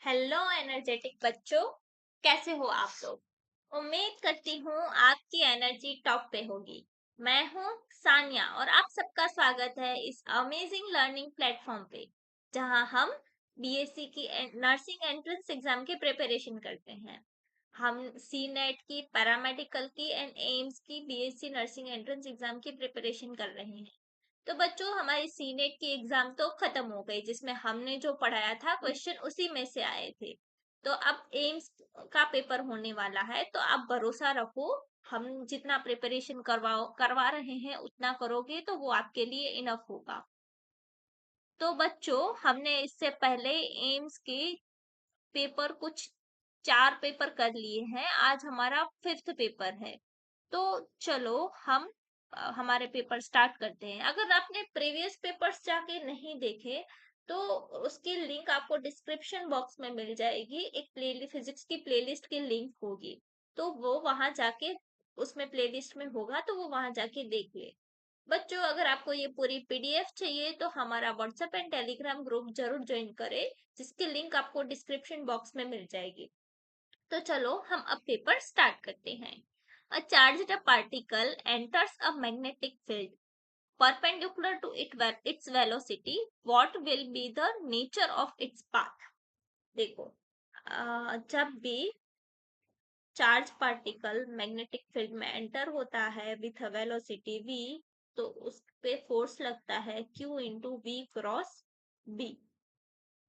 Hello energetic बच्चों, कैसे हो आप लोग। उम्मीद करती हूँ आपकी एनर्जी टॉप पे होगी। मैं हूँ सानिया और आप सबका स्वागत है इस अमेजिंग लर्निंग प्लेटफॉर्म पे, जहाँ हम बीएससी की नर्सिंग एंट्रेंस एग्जाम की प्रिपरेशन करते हैं। हम सी नेट की, पैरामेडिकल की एंड एम्स की बीएससी नर्सिंग एंट्रेंस एग्जाम की प्रिपरेशन कर रहे हैं। तो बच्चों, हमारी सी नेट की एग्जाम तो खत्म हो गई, जिसमें हमने जो पढ़ाया था क्वेश्चन उसी में से आए थे। तो अब एम्स का पेपर होने वाला है, तो आप भरोसा रखो, हम जितना प्रिपरेशन करवा रहे हैं उतना करोगे तो वो आपके लिए इनफ होगा। तो बच्चों, हमने इससे पहले एम्स के पेपर कुछ 4 पेपर कर लिए हैं। आज हमारा 5th पेपर है। तो चलो हम हमारे पेपर स्टार्ट करते हैं। अगर आपने प्रीवियस पेपर्स जाके नहीं देखे तो उसकी लिंक आपको डिस्क्रिप्शन बॉक्स में मिल जाएगी। एक प्ले फिजिक्स की प्लेलिस्ट की लिंक होगी, तो वो वहां जाके उसमें प्लेलिस्ट में होगा, तो वो वहां जाके देख ले। बच्चों, अगर आपको ये पूरी पीडीएफ चाहिए तो हमारा व्हाट्सएप एंड टेलीग्राम ग्रुप जरूर ज्वाइन करें, जिसकी लिंक आपको डिस्क्रिप्शन बॉक्स में मिल जाएगी। तो चलो हम अब पेपर स्टार्ट करते हैं। A charged particle enters a magnetic field perpendicular to its velocity. What will be the nature of its path? देखो, जब भी चार्ज पार्टिकल मैग्नेटिक फील्ड में एंटर होता है विथ वेलोसिटी v, तो उस पे फोर्स लगता है q into v cross b।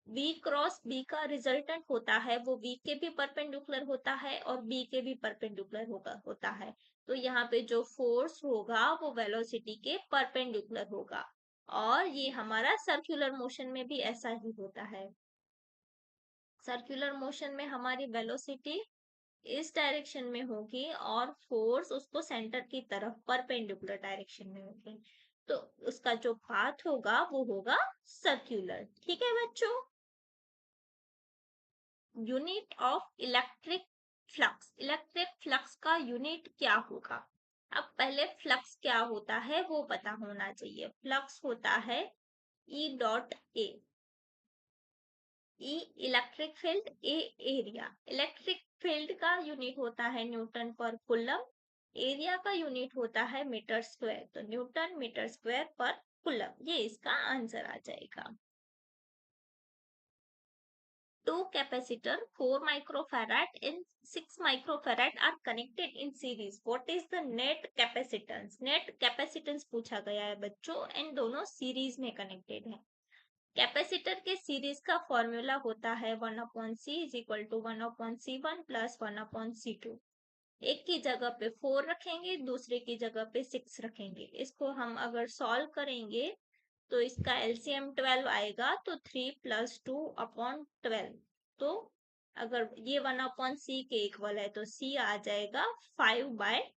v cross b का रिजल्टेंट होता है वो v के भी परपेंडिकुलर होता है और b के भी परपेंडिकुलर होता है। तो यहाँ पे जो फोर्स होगा वो वेलोसिटी के परपेंडिकुलर होगा। और ये हमारा सर्कुलर मोशन में भी ऐसा ही होता है। सर्कुलर मोशन में हमारी वेलोसिटी इस डायरेक्शन में होगी और फोर्स उसको सेंटर की तरफ परपेंडिकुलर डायरेक्शन में होगी। तो उसका जो पाथ होगा वो होगा सर्कुलर। ठीक है बच्चों। Unit of electric flux, electric flux का यूनिट क्या होगा। अब पहले फ्लक्स क्या होता है वो पता होना चाहिए। फ्लक्स होता है E dot A. E electric field, A area. Electric field का यूनिट होता है न्यूटन पर कूलम। एरिया का यूनिट होता है मीटर स्क्वायर, तो न्यूटन मीटर स्क्वायर पर कूलम। ये इसका आंसर आ जाएगा। Two capacitor 4 microfarad and 6 microfarad are connected in series. What is the net capacitance? Net capacitance पूछा गया है बच्चों, एंड दोनों सीरीज में कनेक्टेड है। कैपेसिटर के सीरीज का फॉर्मूला होता है 1/c is equal to 1/c1 plus 1/c2। एक की जगह पे 4 रखेंगे, दूसरे की जगह पे 6 रखेंगे। इसको हम अगर सॉल्व करेंगे तो इसका एलसीएम 12 आएगा, तो 3 प्लस 2/12। तो अगर ये 1/c के इक्वल है तो c आ जाएगा 12/5।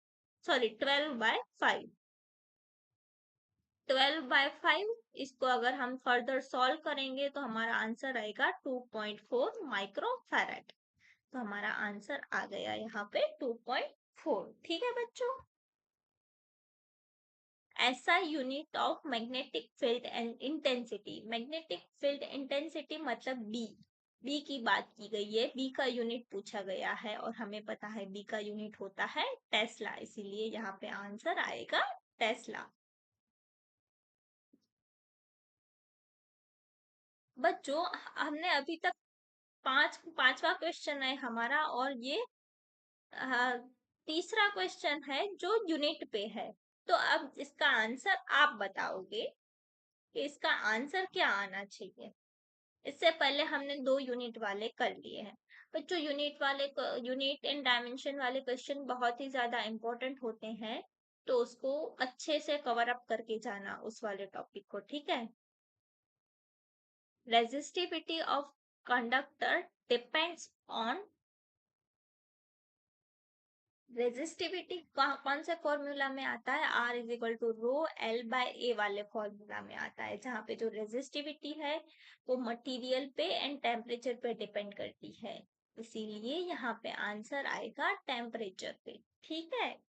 12/5। इसको अगर हम फर्दर सॉल्व करेंगे तो हमारा आंसर आएगा 2.4 माइक्रोफैराड। तो हमारा आंसर आ गया यहाँ पे 2.4। ठीक है बच्चों। ऐसा unit of magnetic field and intensity. Magnetic field intensity मतलब बी। बी की बात की गई है, बी का यूनिट पूछा गया है और हमें पता है बी का यूनिट होता है टेस्ला, इसीलिए यहाँ पे आंसर आएगा टेस्ला। बच्चों, हमने अभी तक पांचवा क्वेश्चन है हमारा, और ये तीसरा क्वेश्चन है जो यूनिट पे है। तो अब इसका आंसर आप बताओगे कि इसका आंसर क्या आना चाहिए। इससे पहले हमने 2 यूनिट वाले कर लिए हैं। बच्चों, यूनिट एंड डायमेंशन वाले क्वेश्चन बहुत ही ज्यादा इंपॉर्टेंट होते हैं, तो उसको अच्छे से कवर अप करके जाना उस वाले टॉपिक को। ठीक है। Resistivity of conductor depends on. Resistivity कौन से फॉर्मूला में आता है? R is equal to rho L by A वाले फॉर्मूला में आता है, जहाँ पे जो रेजिस्टिविटी है वो मटेरियल पे एंड टेम्परेचर पे डिपेंड करती है। इसीलिए यहाँ पे आंसर आएगा टेम्परेचर पे। ठीक है।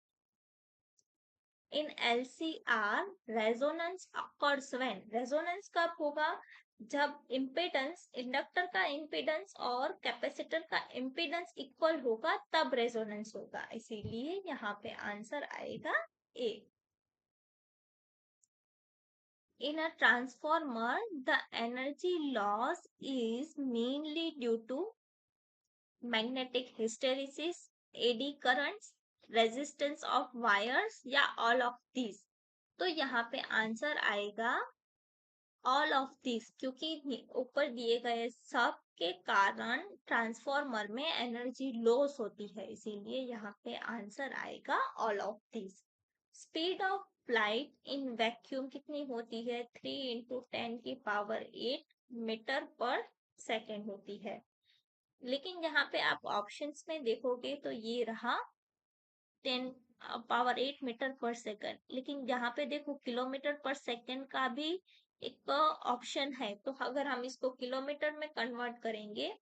इन LCR resonance occurs when. Resonance कब होगा? जब इम्पीडेंस, इंडक्टर का इम्पीडेंस और कैपेसिटर का इम्पीडेंस इक्वल होगा तब रेजोनेंस होगा, इसीलिए यहाँ पे आंसर आएगा ए। In a transformer, the energy loss is mainly due to magnetic hysteresis, eddy currents, resistance of wires या all of these। तो यहाँ पे आंसर आएगा ऑल ऑफ दिस, क्योंकि ऊपर दिए गए सब के कारण ट्रांसफॉर्मर में एनर्जी लॉस होती है, इसीलिए यहाँ पे आंसर आएगा all of this. Speed of light in vacuum कितनी होती है? 3 × 10⁸ मीटर पर सेकेंड होती है। लेकिन यहाँ पे आप ऑप्शंस में देखोगे तो ये रहा 10⁸ मीटर पर सेकंड, लेकिन यहाँ पे देखो किलोमीटर पर सेकंड का भी एक ऑप्शन है, तो अगर हम इसको किलोमीटर में कन्वर्ट करेंगे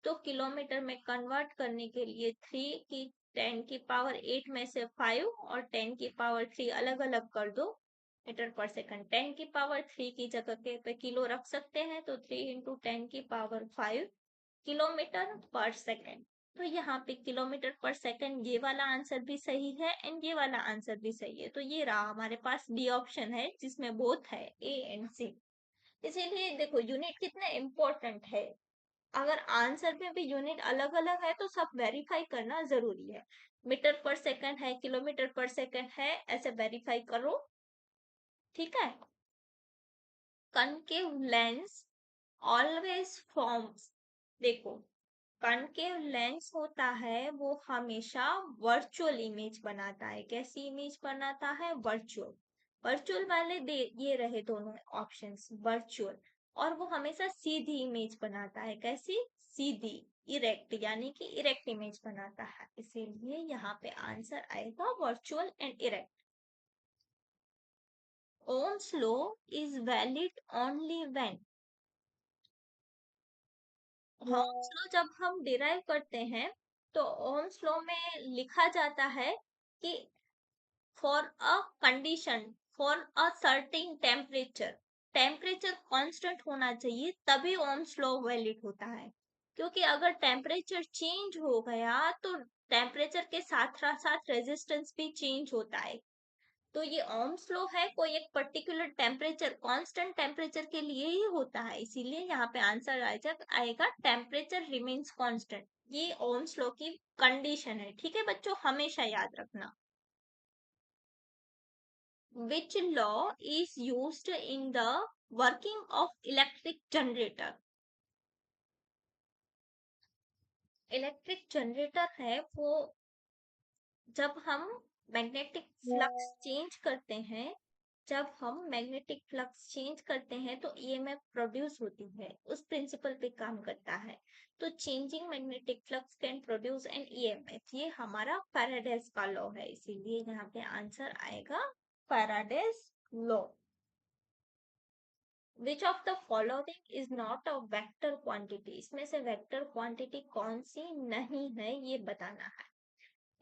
तो किलोमीटर में कन्वर्ट करने के लिए 3 की 10⁸ में से 5 और 10⁸ अलग अलग कर दो मीटर पर सेकंड। 10⁸ की जगह पे किलो रख सकते हैं, तो 3 × 10⁵ किलोमीटर पर सेकंड। तो यहाँ पे किलोमीटर पर सेकंड ये वाला आंसर भी सही है एंड ये वाला आंसर भी सही है, तो ये रहा हमारे पास डी ऑप्शन है जिसमें बोथ है ए एंड सी। इसीलिए देखो यूनिट कितना इम्पोर्टेंट है, अगर आंसर में भी यूनिट अलग अलग है तो सब वेरीफाई करना जरूरी है। मीटर पर सेकंड है, किलोमीटर पर सेकंड है, ऐसे वेरीफाई करो, ठीक है। कनकेव लेंस ऑलवेज फॉर्म्स, देखो कनकेव लेंस होता है वो हमेशा वर्चुअल इमेज बनाता है। कैसी इमेज बनाता है? वर्चुअल। वर्चुअल वाले दे ये रहे दोनों ऑप्शंस, वर्चुअल। और वो हमेशा सीधी इमेज बनाता है। कैसी? सीधी, इरेक्ट, यानी कि इरेक्ट इमेज बनाता है, इसीलिए यहाँ पे आंसर आएगा virtual and erect. Ohm's law is valid only when, Ohm's law जब हम डिराइव करते हैं तो ओम्स लॉ में लिखा जाता है कि for a condition, for a certain temperature, temperature constant होना चाहिए तभी ओम्स लॉ वैलिड होता है। क्योंकि अगर टेम्परेचर चेंज हो गया तो टेम्परेचर के साथ साथ रेजिस्टेंस भी चेंज होता है। तो ये ओम्स लॉ है, कोई एक पर्टिकुलर टेम्परेचर, कांस्टेंट टेम्परेचर के लिए ही होता है, इसीलिए यहाँ पे आंसर आएगा टेम्परेचर रिमेन्स कांस्टेंट। ये ओम्स लॉ की कंडीशन है, ठीक है बच्चों, हमेशा याद रखना। Which law is used in the working of electric generator? Electric generator है वो जब हम मैग्नेटिक फ्लक्स चेंज करते हैं, जब हम मैग्नेटिक फ्लक्स चेंज करते हैं तो ईएमएफ प्रोड्यूस होती है, उस प्रिंसिपल पे काम करता है। तो changing magnetic flux can produce an EMF, ये हमारा फैराडेज का लॉ है, इसीलिए यहाँ पे आंसर आएगा Faraday's law. Which of the following is not a vector quantity, इसमें से वेक्टर क्वांटिटी कौन सी नहीं है ये बताना है।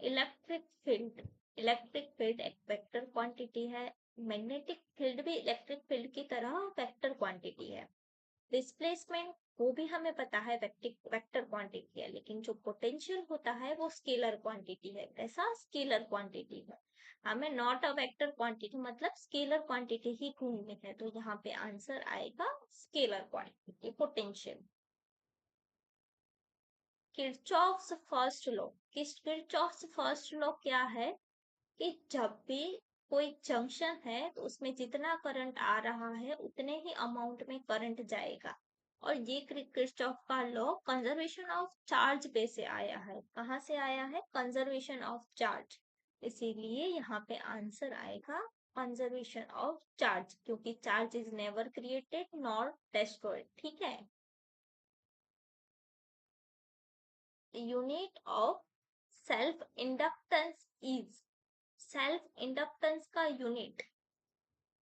इलेक्ट्रिक फील्ड, इलेक्ट्रिक फील्ड एक वेक्टर क्वांटिटी है। मैग्नेटिक फील्ड भी इलेक्ट्रिक फील्ड की तरह वेक्टर क्वांटिटी है। डिस्प्लेसमेंट वो भी हमें पता है वेक्टर क्वांटिटी है, लेकिन जो पोटेंशियल होता है वो स्केलर क्वांटिटी है। कैसा? स्केलर क्वांटिटी है। हमें नॉट अ वेक्टर क्वांटिटी मतलब स्केलर क्वांटिटी ही ढूंढनी है, तो यहाँ पे आंसर आएगा scalar quantity, potential. Kirchhoff's first law, Kirchhoff's first law क्या है कि जब भी कोई जंक्शन है तो उसमें जितना करंट आ रहा है उतने ही अमाउंट में करंट जाएगा। और ये किरचॉफ का लॉ कंजर्वेशन ऑफ चार्ज पे से आया है। कहाँ से आया है? कंजर्वेशन ऑफ चार्ज, इसीलिए यहाँ पे आंसर आएगा कंजर्वेशन ऑफ चार्ज, क्योंकि charge is never created nor destroyed, ठीक है। Unit of self inductance is, self inductance का यूनिट,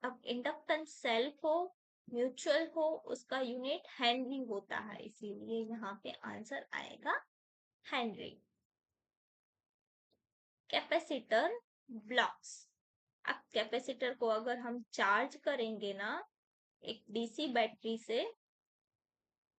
अब इंडक्टेंस सेल्फ हो म्यूचुअल हो उसका यूनिट हेनरी होता है, इसीलिए यहाँ पे आंसर आएगा हेनरी। कैपेसिटर ब्लॉक्स, अब कैपेसिटर को अगर हम चार्ज करेंगे ना एक डीसी बैटरी से,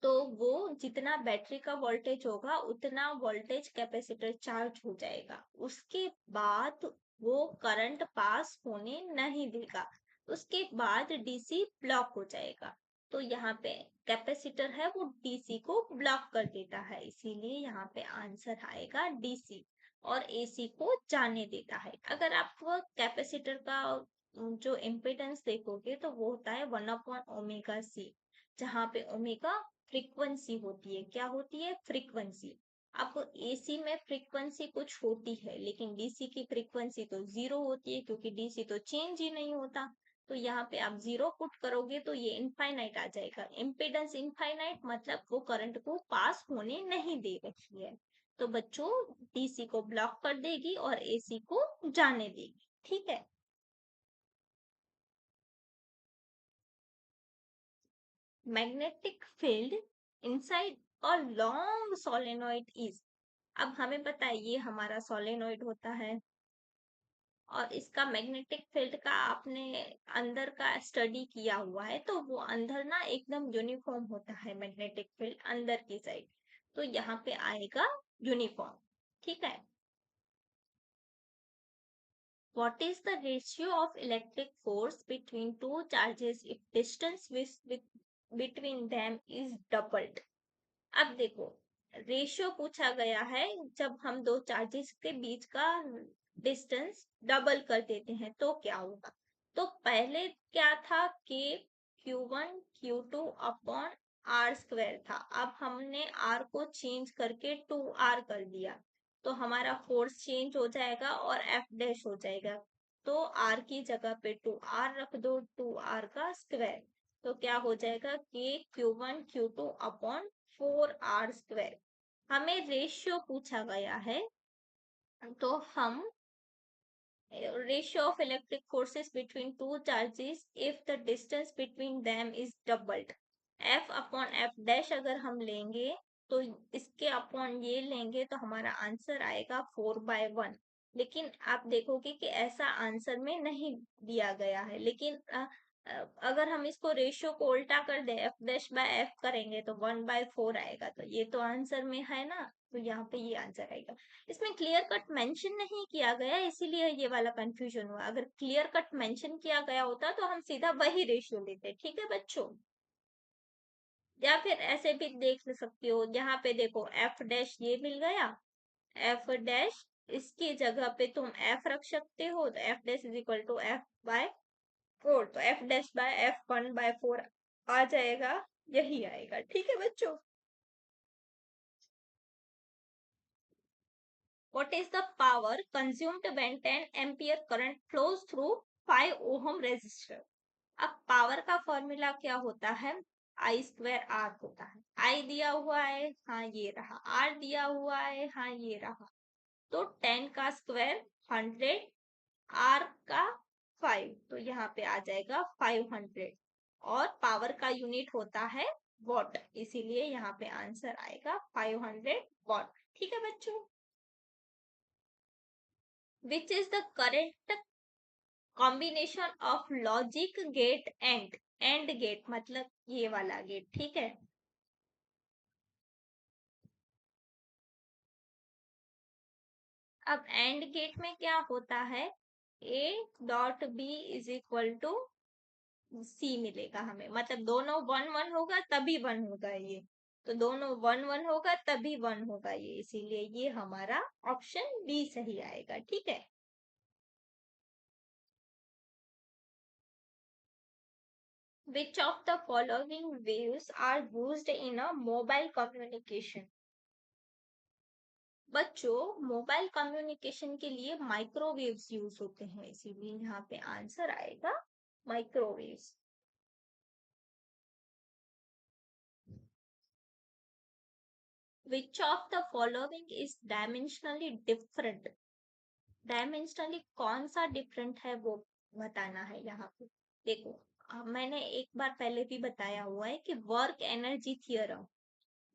तो वो जितना बैटरी का वोल्टेज होगा उतना वोल्टेज कैपेसिटर चार्ज हो जाएगा। उसके बाद वो करंट पास होने नहीं देगा। उसके बाद डीसी ब्लॉक हो जाएगा। तो यहाँ पे कैपेसिटर है वो डीसी को ब्लॉक कर देता है, इसीलिए यहाँ पे आंसर आएगा डीसी। और एसी को जाने देता है। अगर आप कैपेसिटर का जो इम्पिडेंस देखोगे तो वो होता है 1/ओमेगा सी, जहाँ पे ओमेगा फ्रीक्वेंसी होती है। क्या होती है? फ्रीक्वेंसी। अब एसी में फ्रीक्वेंसी कुछ होती है, लेकिन डीसी की फ्रीक्वेंसी तो जीरो होती है, क्योंकि डीसी तो चेंज ही नहीं होता। तो यहाँ पे आप जीरो पुट करोगे तो ये इनफाइनाइट आ जाएगा। इम्पिडेंस इनफाइनाइट मतलब वो करंट को पास होने नहीं दे रही है। तो बच्चों, डीसी को ब्लॉक कर देगी और एसी को जाने देगी। ठीक है। Magnetic field inside a long solenoid is. अब हमें पता है ये हमारा सोलेनोइड होता है, और इसका मैग्नेटिक फील्ड का आपने अंदर का स्टडी किया हुआ है, तो वो अंदर ना एकदम यूनिफॉर्म होता है मैग्नेटिक फील्ड अंदर की साइड। तो यहाँ पे आएगा यूनिफॉर्म। ठीक है। What is the ratio of electric force between two charges if distance between them is doubled? अब देखो, रेशियो पूछा गया है। जब हम दो चार्जेस के बीच का डिस्टेंस डबल कर देते हैं तो क्या होगा? तो पहले क्या था कि Q1 Q2 अपॉन R² था। अब हमने R को चेंज करके 2R कर दिया, तो हमारा फोर्स चेंज हो जाएगा और F डैश हो जाएगा। तो R की जगह पे 2R रख दो, 2R का स्क्वायर। तो क्या हो जाएगा कि Q1 Q2 अपॉन 4R²। हमें रेशियो पूछा गया है, तो हम ratio of electric forces between two charges if the distance between them is doubled। F upon F dash अगर हम लेंगे तो इसके अपॉन ये लेंगे तो हमारा आंसर आएगा 4/1। लेकिन आप देखोगे कि ऐसा आंसर में नहीं दिया गया है, लेकिन अगर हम इसको रेशियो को उल्टा कर दे, F डैश बाय F करेंगे तो 1/4 आएगा। तो ये तो आंसर में है ना, तो यहाँ पे ये आंसर आएगा। इसमें क्लियर कट मेंशन नहीं किया गया, इसीलिए ये वाला कंफ्यूजन हुआ। अगर क्लियर कट मेंशन किया गया होता तो हम सीधा वही रेशियो लेते। ठीक है बच्चों। या फिर ऐसे भी देख सकते हो, यहाँ पे देखो एफ डैश ये मिल गया, एफ डैश इसकी जगह पे तुम एफ रख सकते हो, तो F dash is equal to F/4। तो एफ डैश बाय F 1/4 आ जाएगा, यही आएगा। ठीक है बच्चों। What is the power consumed when 10 ampere current flows through 5 ohm resistor? अब पावर का फॉर्मूला क्या होता है? I²R होता है। I दिया हुआ है, हाँ ये रहा। R दिया हुआ है, हाँ ये रहा। तो 10 का स्क्वायर 100, R का 5, तो यहाँ पे आ जाएगा 500। और पावर का यूनिट होता है वॉट, इसीलिए यहाँ पे आंसर आएगा 500 वॉट। ठीक है बच्चों। Which is the correct combination of logic gate and gate मतलब ये वाला गेट। ठीक है। अब एंड गेट में क्या होता है? A.B is equal to C मिलेगा हमें, मतलब दोनों 1 1 होगा तभी 1 होगा ये। तो दोनों 1 1 होगा तभी 1 होगा ये, इसीलिए ये हमारा ऑप्शन बी सही आएगा। ठीक है। Which of the following waves are used in a mobile communication? बच्चों, मोबाइल कम्युनिकेशन के लिए माइक्रोवेव्स यूज होते हैं, इसीलिए यहाँ पे आंसर आएगा microwaves. Which of the following is dimensionally different? Dimensionally कौन सा डिफरेंट है वो बताना है यहाँ पे। देखो, मैंने एक बार पहले भी बताया हुआ है कि वर्क एनर्जी थियरम,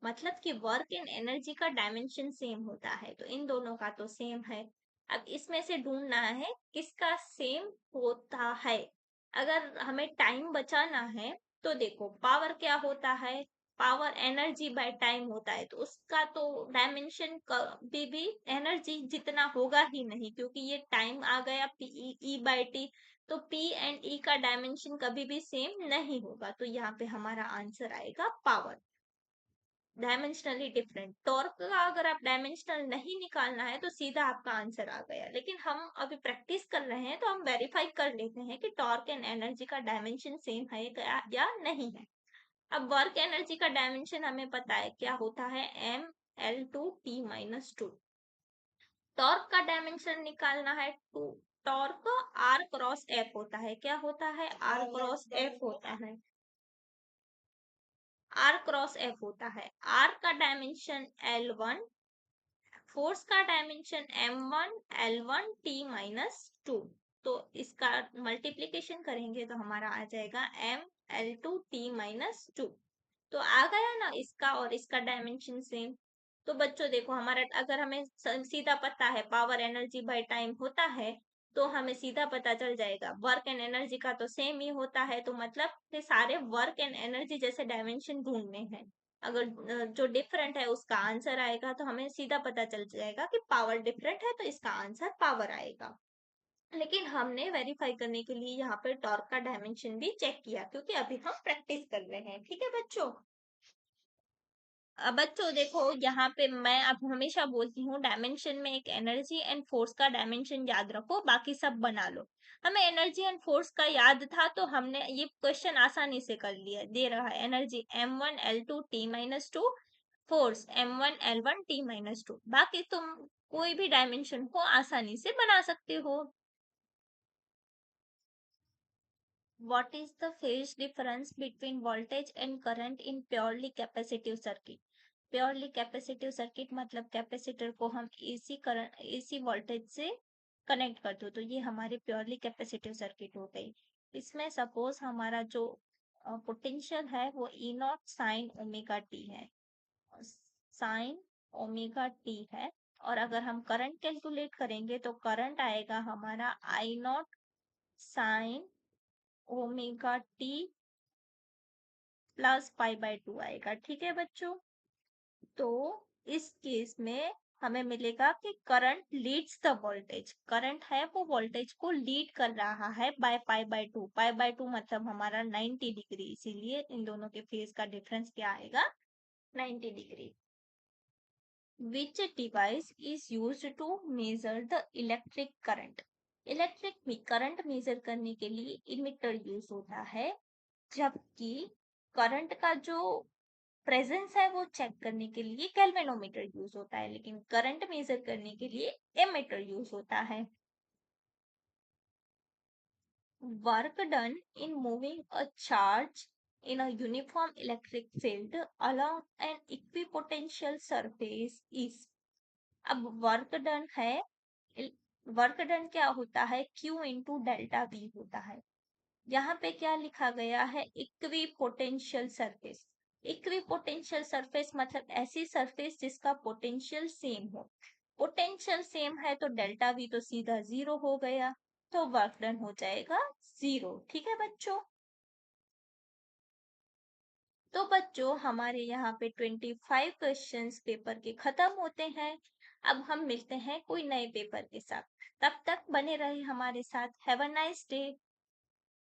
मतलब कि वर्क एंड एनर्जी का डायमेंशन सेम होता है, तो इन दोनों का तो सेम है। अब इसमें से ढूंढना है किसका सेम होता है। अगर हमें टाइम बचाना है तो देखो, पावर क्या होता है? पावर एनर्जी बाय टाइम होता है, तो उसका तो डायमेंशन कभी भी एनर्जी जितना होगा ही नहीं, क्योंकि ये टाइम आ गया पी ई बाय टी, तो पी एंड ई का डायमेंशन कभी भी सेम नहीं होगा। तो यहाँ पे हमारा आंसर आएगा पावर, डायमेंशनली डिफरेंट। टॉर्क का अगर आप डायमेंशनल नहीं निकालना है तो सीधा आपका आंसर आ गया, लेकिन हम अभी प्रैक्टिस कर रहे हैं तो हम वेरीफाई कर लेते हैं कि टॉर्क एंड एनर्जी का डायमेंशन सेम है या नहीं है। अब वर्क एनर्जी का डायमेंशन हमें पता है क्या होता है, Ml2T-2। टॉर्क का डायमेंशन निकालना है, to torque r cross F होता है, क्या होता है, आर क्रॉस एफ होता है, आर क्रॉस एफ होता है। आर का डायमेंशन L1, फोर्स का डायमेंशन M1 L1 T-2। तो इसका मल्टीप्लीकेशन करेंगे तो हमारा आ जाएगा ML2T-2। तो आ गया ना इसका और इसका डायमेंशन सेम। तो बच्चों देखो, हमारा अगर हमें सीधा पता है पावर एनर्जी बाय टाइम होता है, तो हमें सीधा पता चल जाएगा वर्क एंड एनर्जी का तो सेम ही होता है, तो मतलब कि सारे वर्क एंड एनर्जी जैसे डायमेंशन ढूंढने हैं। अगर जो डिफरेंट है उसका आंसर आएगा, तो हमें सीधा पता चल जाएगा कि पावर डिफरेंट है, तो इसका आंसर पावर आएगा। लेकिन हमने वेरीफाई करने के लिए यहाँ पे टॉर्क का डायमेंशन भी चेक किया, क्योंकि अभी हम प्रैक्टिस कर रहे हैं। ठीक है बच्चों। अब बच्चों देखो, यहाँ पे मैं अब हमेशा बोलती हूँ डायमेंशन में एक एनर्जी एंड फोर्स का डायमेंशन याद रखो, बाकी सब बना लो। हमें एनर्जी एंड फोर्स का याद था तो हमने ये क्वेश्चन आसानी से कर लिया। दे रहा है एनर्जी M1L2T-2, फोर्स M1L1T-2, बाकी तुम कोई भी डायमेंशन को आसानी से बना सकते हो। What is the phase difference between voltage and current in purely capacitive circuit? Purely capacitive circuit मतलब कैपेसिटर को हम एसी करंट एसी वोल्टेज से कनेक्ट करते हो, तो ये हमारी प्योरली कैपेसिटिव सर्किट हो गई। इसमें सपोज हमारा जो पोटेंशियल है वो ई नॉट साइन ओमेगा टी है, साइन ओमेगा टी है। और अगर हम करंट कैलकुलेट करेंगे तो करंट आएगा हमारा I nought sine omega T plus pi by two आएगा। ठीक है बच्चों। तो इस केस में हमें मिलेगा कि current leads the voltage, current है वो वोल्टेज को लीड कर रहा है बाय पाई/2। पाई/2 मतलब हमारा 90 डिग्री, इसीलिए इन दोनों के फेज का डिफरेंस क्या आएगा, 90 degree. Which device is used to measure the electric current? Electric current measure करने के लिए इमीटर यूज होता है, जबकि करंट का जो प्रेजेंस है वो चेक करने के लिए गैल्वेनोमीटर यूज होता है, लेकिन करंट मेजर करने के लिए एमीटर यूज होता है। Work done in moving a charge in a uniform electric field along an equipotential surface is। अब वर्क डन है, वर्क डन क्या होता है, Q इंटू डेल्टा V होता है। यहाँ पे क्या लिखा गया है, equi potential surface. Equi potential surface मतलब ऐसी सरफेस जिसका पोटेंशियल सेम हो। पोटेंशियल सेम है तो डेल्टा वी तो सीधा 0 हो गया, तो वर्क डन हो जाएगा 0। ठीक है बच्चों। तो बच्चों हमारे यहाँ पे 25 क्वेश्चंस पेपर के खत्म होते हैं। अब हम मिलते हैं कोई नए पेपर के साथ, तब तक बने रहे हमारे साथ। Have a nice day.